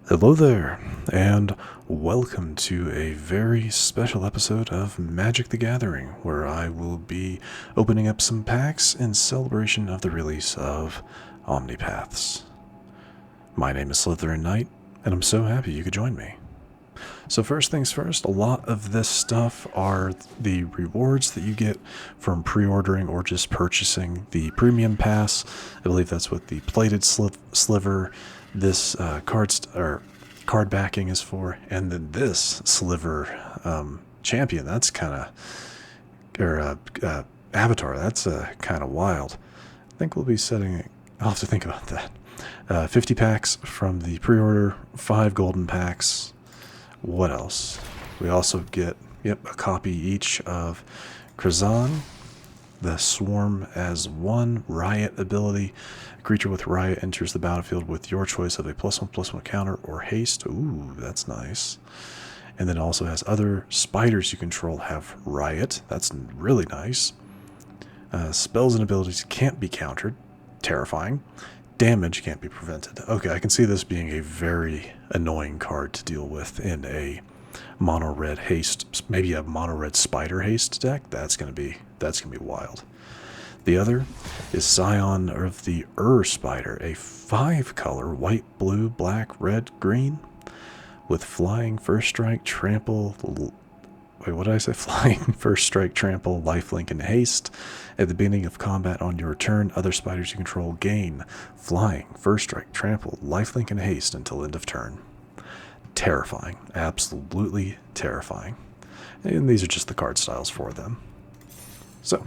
Hello there, and welcome to a very special episode of Magic the Gathering, where I will be opening up some packs in celebration of the release of Omenpaths. My name is SlytherinKnight, and I'm so happy you could join me. So first things first, a lot of this stuff are the rewards that you get from pre-ordering or just purchasing the premium pass. I believe that's what the plated sliver, this card backing is for, and then this sliver champion. That's kind of, or avatar. That's kind of wild. I think we'll be setting. I'll have to think about that. 50 packs from the pre-order, 5 golden packs. What else? We also get, a copy each of Krazan, the Swarm as 1 Riot ability. A creature with Riot enters the battlefield with your choice of a +1/+1 counter or haste. Ooh, that's nice. And then it also has other spiders you control have Riot. That's really nice. Spells and abilities can't be countered. Terrifying. Damage can't be prevented. Okay, I can see this being a very annoying card to deal with in a mono red haste, maybe a mono red spider haste deck. That's gonna be wild. The other is Scion of the Spider, a 5-color white, blue, black, red, green with flying, first strike, trample. Wait, what did I say? Flying, first strike, trample, lifelink, and haste. At the beginning of combat on your turn, other spiders you control gain flying, first strike, trample, lifelink, and haste until end of turn. Terrifying. Absolutely terrifying. And these are just the card styles for them. So,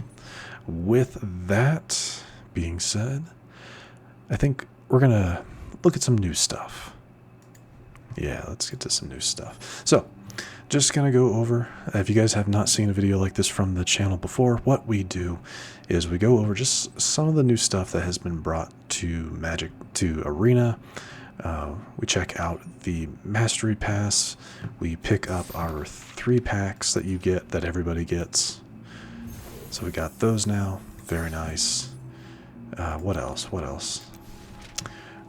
with that being said, I think we're going to look at some new stuff. Yeah, let's get to some new stuff. So, just going to go over, if you guys have not seen a video like this from the channel before, what we do is we go over just some of the new stuff that has been brought to Arena. We check out the Mastery Pass. We pick up our 3 packs that you get, that everybody gets. So we got those now. Very nice. What else?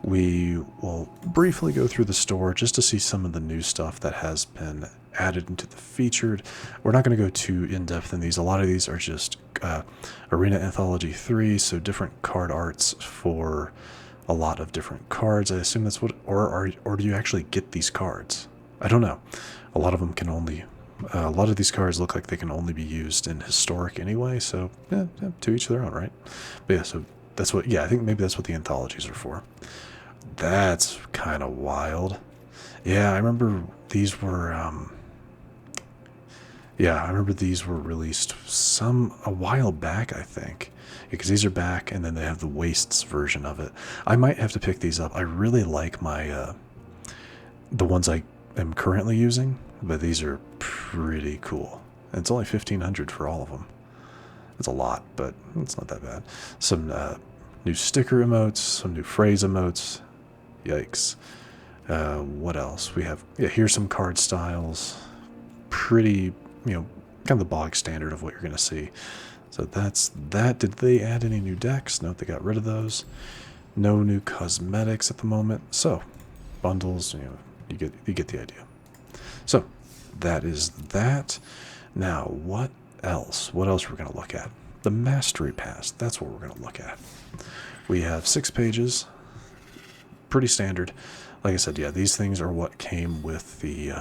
We will briefly go through the store just to see some of the new stuff that has been added into the featured. We're not going to go too in-depth in these. A lot of these are just Arena Anthology 3, so different card arts for a lot of different cards. I assume that's what, or do you actually get these cards? I don't know. A lot of them can only, a lot of these cards look like they can only be used in Historic anyway, so to each their own, right? But yeah, so that's what, I think maybe that's what the anthologies are for. That's kind of wild. Yeah, I remember these were, released a while back, I think. Because these are back, and then they have the Wastes version of it. I might have to pick these up. I really like my, the ones I am currently using, but these are pretty cool. And it's only 1,500 for all of them. It's a lot, but it's not that bad. Some new sticker emotes, some new phrase emotes. Yikes. What else? We have, here's some card styles. Pretty, kind of the bog standard of what you're going to see. So that's that. Did they add any new decks? No, they got rid of those. No new cosmetics at the moment. So, bundles, you get the idea. So, that is that. Now, what else? What else we're going to look at? The Mastery Pass. That's what we're going to look at. We have 6 pages. Pretty standard. Like I said, these things are what came with the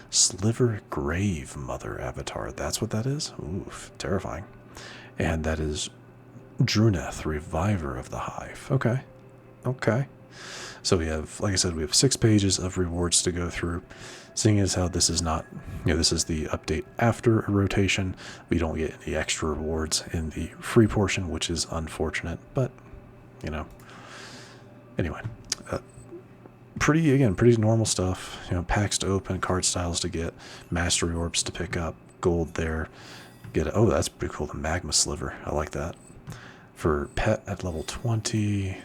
Sliver Grave Mother avatar. That's what that is? Oof, terrifying. And that is Druneth, Reviver of the Hive. Okay. So we have, like I said, we have 6 pages of rewards to go through. Seeing as how this is not, this is the update after a rotation, we don't get any extra rewards in the free portion, which is unfortunate, but, anyway. Pretty normal stuff. Packs to open, card styles to get, mastery orbs to pick up, gold there. Oh, that's pretty cool. The magma sliver. I like that. For pet at level 20.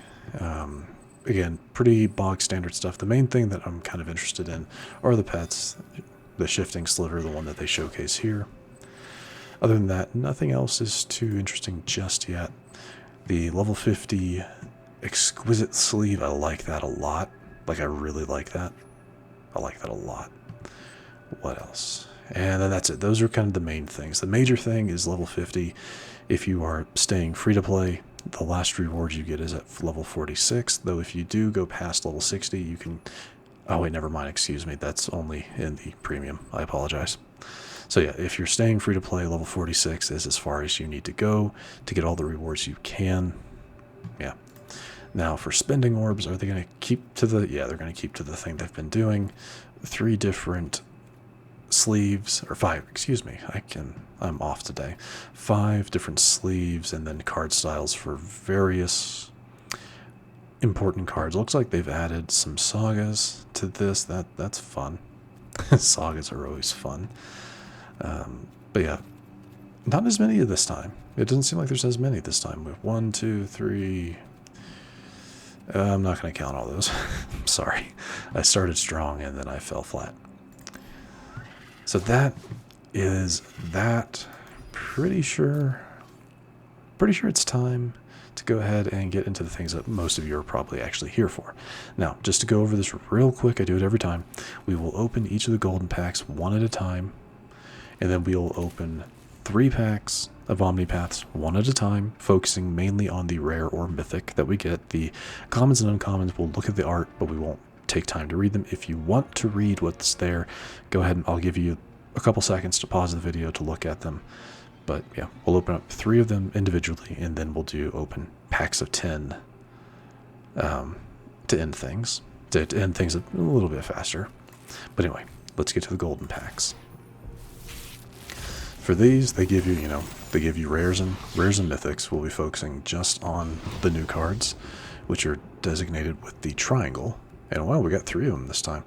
Again, pretty bog standard stuff. The main thing that I'm kind of interested in are the pets. The shifting sliver, the one that they showcase here. Other than that, nothing else is too interesting just yet. The level 50 exquisite sleeve, I like that a lot. Like, I really like that. I like that a lot. What else? And then that's it. Those are kind of the main things. The major thing is level 50. If you are staying free to play, the last reward you get is at level 46. Though if you do go past level 60, you can... Oh, wait, never mind. Excuse me. That's only in the premium. I apologize. So yeah, if you're staying free to play, level 46 is as far as you need to go to get all the rewards you can. Yeah. Now for spending orbs, are they going to keep to the... Yeah, they're going to keep to the thing they've been doing. 3 different sleeves, or 5, excuse me, I'm off today. 5 different sleeves and then card styles for various important cards. Looks like they've added some sagas to this. That's fun. Sagas are always fun. But yeah, not as many this time. It doesn't seem like there's as many this time. We have 1, 2, 3. I'm not going to count all those. Sorry. I started strong and then I fell flat. So that is that. Pretty sure it's time to go ahead and get into the things that most of you are probably actually here for. Now, just to go over this real quick, I do it every time. We will open each of the golden packs one at a time, and then we'll open 3 packs of Omenpaths one at a time, focusing mainly on the rare or mythic that we get. The commons and uncommons, we'll look at the art, but we won't take time to read them. If you want to read what's there, go ahead and I'll give you a couple seconds to pause the video to look at them. But yeah, we'll open up 3 of them individually, and then we'll do open packs of 10 to end things. To end things a little bit faster. But anyway, let's get to the golden packs. For these, they give you, they give you rares and mythics. We'll be focusing just on the new cards, which are designated with the triangle. And wow, we got 3 of them this time.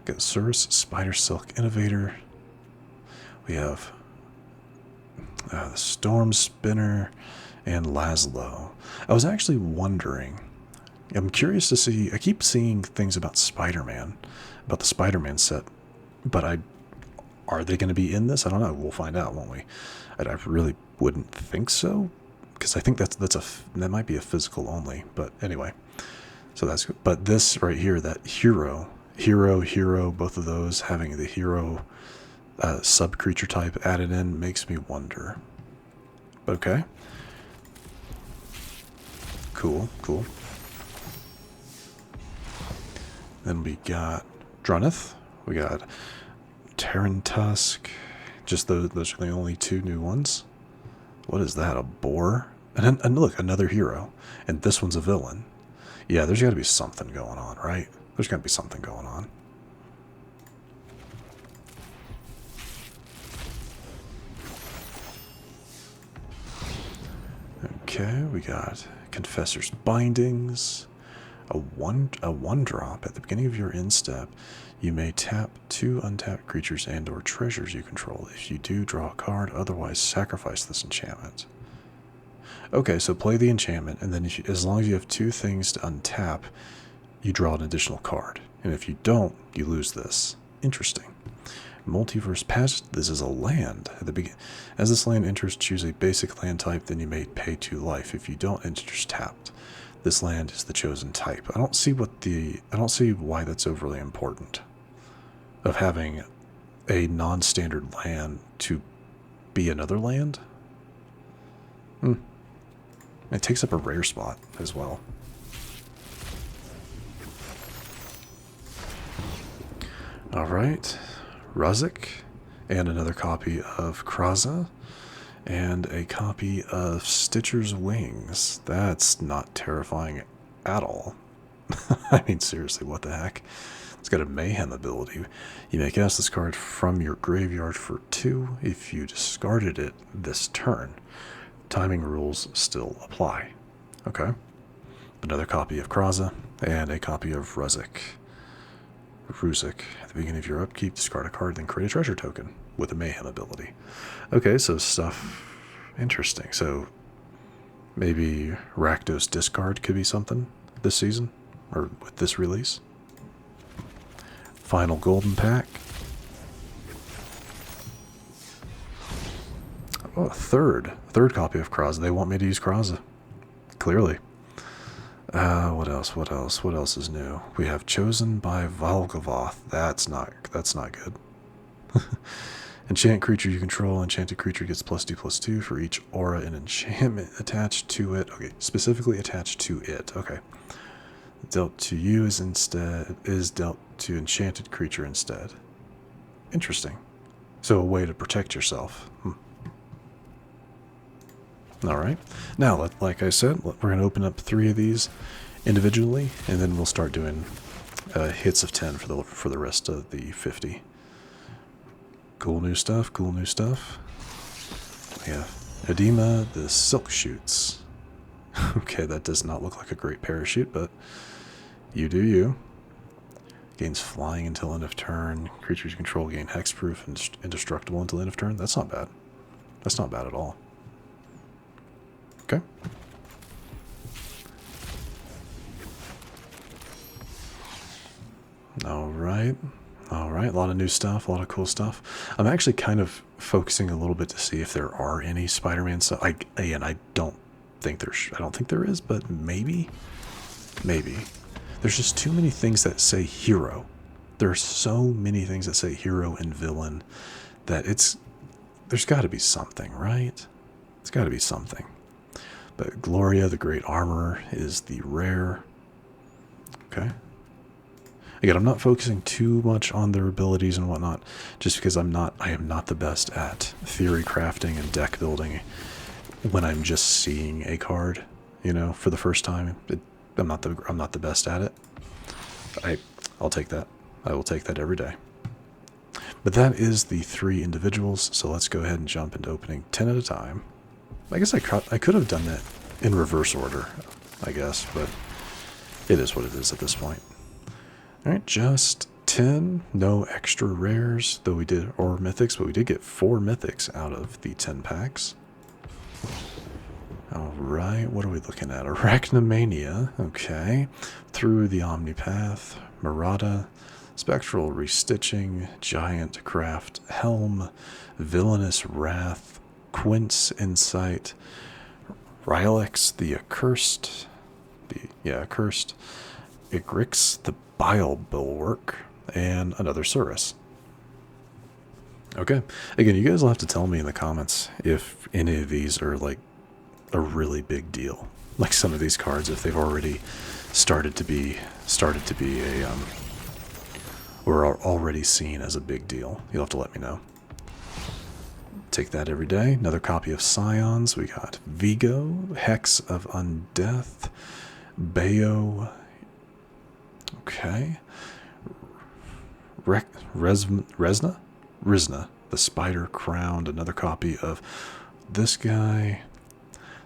We got Cirrus, Spider Silk Innovator. We have the Storm Spinner and Laszlo. I was actually wondering, I'm curious to see, I keep seeing things about Spider-Man, about the Spider-Man set, but are they going to be in this? I don't know. We'll find out, won't we? I really wouldn't think so, because I think that might be a physical only, but anyway. So that's good. But this right here, that hero, both of those having the hero sub-creature type added in makes me wonder. Okay. Cool. Then we got Drunith. We got Terran Tusk. Just those are the only 2 new ones. What is that? A boar? And look, another hero. And this one's a villain. Yeah, there's got to be something going on, right? There's got to be something going on. Okay, we got Confessor's Bindings. A one drop at the beginning of your end step. You may tap 2 untapped creatures and or treasures you control. If you do, draw a card. Otherwise, sacrifice this enchantment. Okay, so play the enchantment, and then as long as you have 2 things to untap, you draw an additional card. And if you don't, you lose this. Interesting. Multiverse Passage. This is a land. At the beginning, as this land enters, choose a basic land type. Then you may pay 2 life. If you don't, enters tapped. This land is the chosen type. I don't see why that's overly important. Of having a non-standard land to be another land. It takes up a rare spot as well. All right. Razik, and another copy of Kraza, and a copy of Stitcher's Wings. That's not terrifying at all. I mean, seriously, what the heck? It's got a Mayhem ability. You may cast this card from your graveyard for 2 if you discarded it this turn. Timing rules still apply. Okay. Another copy of Kraza, and a copy of Razik. At the beginning of your upkeep, discard a card, then create a treasure token with a Mayhem ability. Okay, so stuff interesting. So maybe Rakdos discard could be something this season, or with this release. Final golden pack. Oh, a third copy of Kraza. They want me to use Kraza, clearly. What else? What else? What else is new? We have Chosen by Valgavoth. That's not good. Enchant creature you control. Enchanted creature gets +2/+2 for each aura and enchantment attached to it. Okay, specifically attached to it. Okay. Dealt to you is dealt to enchanted creature instead. Interesting. So a way to protect yourself. All right. Now, like I said, we're going to open up 3 of these individually, and then we'll start doing hits of 10 for the rest of the 50. Cool new stuff. Cool new stuff. We have Edema, the Silk Shoots. Okay, that does not look like a great parachute, but you do you. Gains flying until end of turn. Creatures you control gain hexproof and indestructible until end of turn. That's not bad. That's not bad at all. Okay. Alright. Alright, a lot of new stuff, a lot of cool stuff. I'm actually kind of focusing a little bit to see if there are any Spider-Man stuff. I don't think there is, but maybe. Maybe. There's just too many things that say hero. There's so many things that say hero and villain that there's got to be something, right? It's got to be something. But Gloria, the Great Armorer, is the rare. Okay. Again, I'm not focusing too much on their abilities and whatnot, just because I am not the best at theory crafting and deck building when I'm just seeing a card, for the first time. I'm not the best at it. I'll take that. I will take that every day. But that is the 3 individuals, so let's go ahead and jump into opening 10 at a time. I guess I could have done that in reverse order, I guess, but it is what it is at this point. Alright, just 10, no extra rares, though or mythics, but we did get 4 mythics out of the 10 packs. Alright, what are we looking at? Arachnomania, okay. Through the Omenpaths, Murata, Spectral Restitching, Giant Craft, Helm, Villainous Wrath, Quince Insight, Rylix the Accursed, Accursed, Igrix the Bile Bulwark, and another Surus. Okay, again, you guys will have to tell me in the comments if any of these are like a really big deal. Like some of these cards, if they've already started to be a or are already seen as a big deal. You'll have to let me know. Take that every day. Another copy of Scions. We got Vigo, Hex of Undeath, Bayo. Okay. Rizna, the Spider Crowned. Another copy of this guy.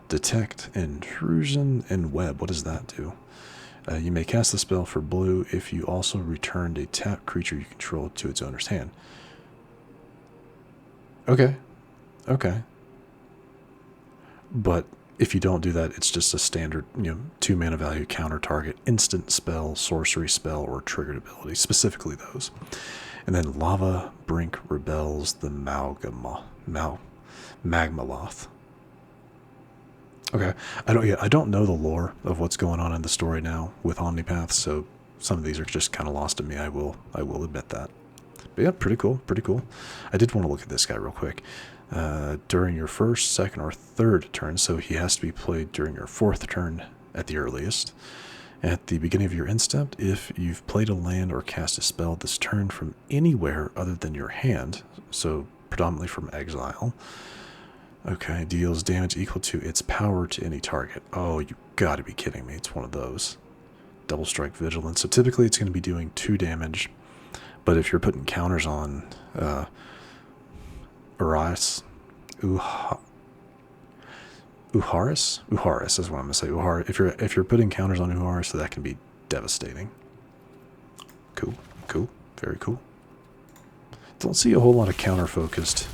Detect Intrusion and Web. What does that do? You may cast the spell for blue if you also returned a tapped creature you control to its owner's hand. Okay. Okay. But if you don't do that, it's just a standard, 2 mana value counter target, instant spell, sorcery spell, or triggered ability, specifically those. And then Lava Brink Rebels the Magmaloth. Okay, I don't know the lore of what's going on in the story now with Omenpaths, so some of these are just kind of lost to me. I will admit that. But yeah, pretty cool, pretty cool. I did want to look at this guy real quick. During your first, second, or third turn, so he has to be played during your 4th turn at the earliest. At the beginning of your end step, if you've played a land or cast a spell this turn from anywhere other than your hand, so predominantly from exile, okay, deals damage equal to its power to any target. Oh, you gotta be kidding me. It's one of those. Double Strike Vigilance. So typically it's going to be doing 2 damage, but if you're putting counters on Uharis is what I'm going to say. If you're putting counters on Uharis, so that can be devastating. Cool, cool, very cool. Don't see a whole lot of counter-focused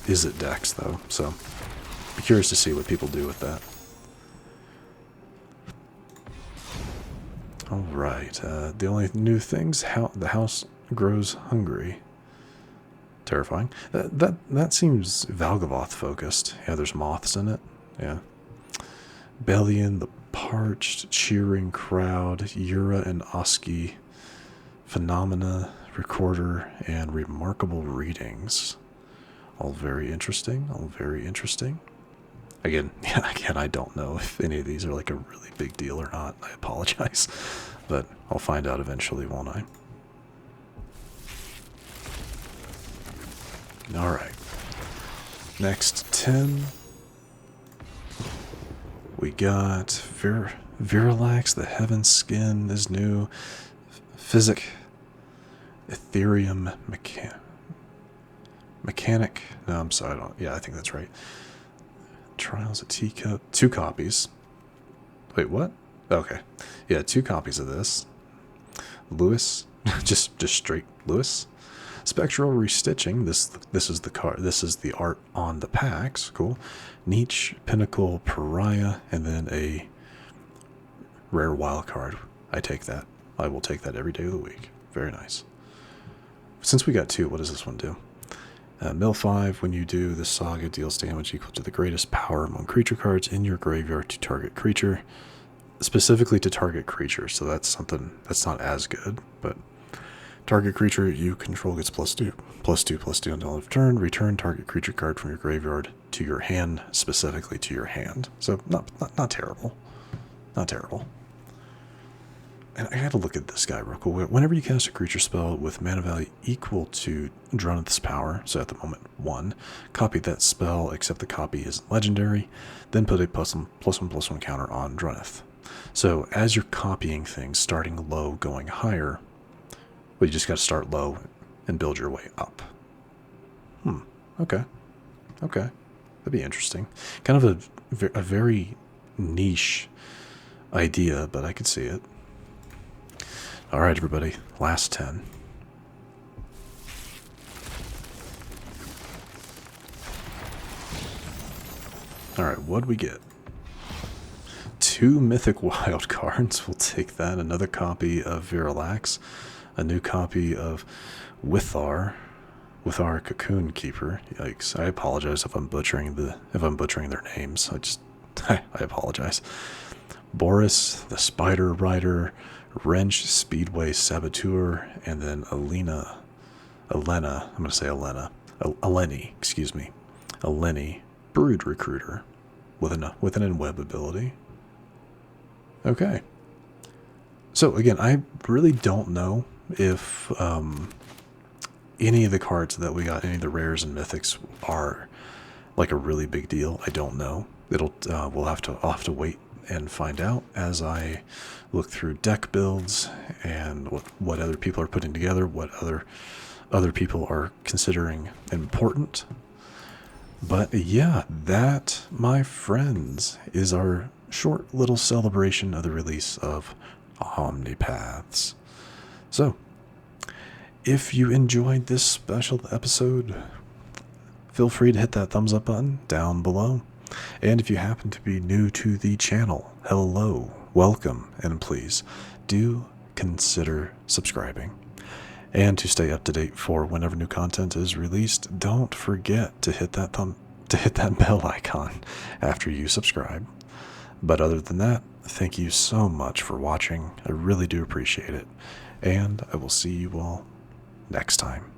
Izzet decks, though, so be curious to see what people do with that. Alright, the only new things, the house grows hungry. Terrifying. That seems Valgavoth-focused. Yeah, there's moths in it. Yeah. Bellion, the Parched, Cheering Crowd, Yura and Oski, Phenomena, Recorder, and Remarkable Readings. All very interesting, all very interesting. Again, I don't know if any of these are like a really big deal or not. I apologize, but I'll find out eventually, won't I? Alright. Next 10. We got Virilax, the Heaven Skin is new. Physic, Ethereum Mechanic. No, I'm sorry. I think that's right. Trials of Teacup. 2 copies. Wait, what? Okay. Yeah, 2 copies of this. Lewis. just straight Lewis. Spectral Restitching. This is the card. This is the art on the packs. Cool. Niche, Pinnacle, Pariah, and then a rare wild card. I take that. I will take that every day of the week. Very nice. Since we got 2, what does this one do? Mill 5, when you do the Saga, deals damage equal to the greatest power among creature cards in your graveyard to target creature. Specifically to target creature, so that's something that's not as good, but target creature you control gets +2. +2/+2 until end of turn. Return target creature card from your graveyard to your hand, specifically to your hand. So not terrible. Not terrible. And I gotta look at this guy real quick. Whenever you cast a creature spell with mana value equal to Drunith's power, so at the moment 1, copy that spell except the copy is legendary, then put a +1/+1 counter on Drunith. So as you're copying things, starting low, going higher, well, you just gotta start low and build your way up. Okay. Okay. That'd be interesting. Kind of a very niche idea, but I could see it. Alright, everybody. Last 10. Alright, what'd we get? 2 Mythic Wild cards. We'll take that. Another copy of Virilax. A new copy of Withar Cocoon Keeper. Yikes. I apologize if I'm butchering their names. I apologize. Boris, the Spider Rider, Wrench, Speedway Saboteur, and then Elena, I'm going to say Eleni, excuse me. Eleni, Brood Recruiter, with an Enweb ability. Okay. So again, I really don't know if any of the cards that we got, any of the rares and mythics are like a really big deal. I don't know. I'll have to wait and find out as I look through deck builds and what other people are putting together, what other people are considering important. But yeah, that, my friends, is our short little celebration of the release of Omenpaths. So, if you enjoyed this special episode, feel free to hit that thumbs up button down below. And if you happen to be new to the channel, hello, welcome, and please do consider subscribing. And to stay up to date for whenever new content is released, don't forget to hit that bell icon after you subscribe. But other than that, thank you so much for watching. I really do appreciate it. And I will see you all next time.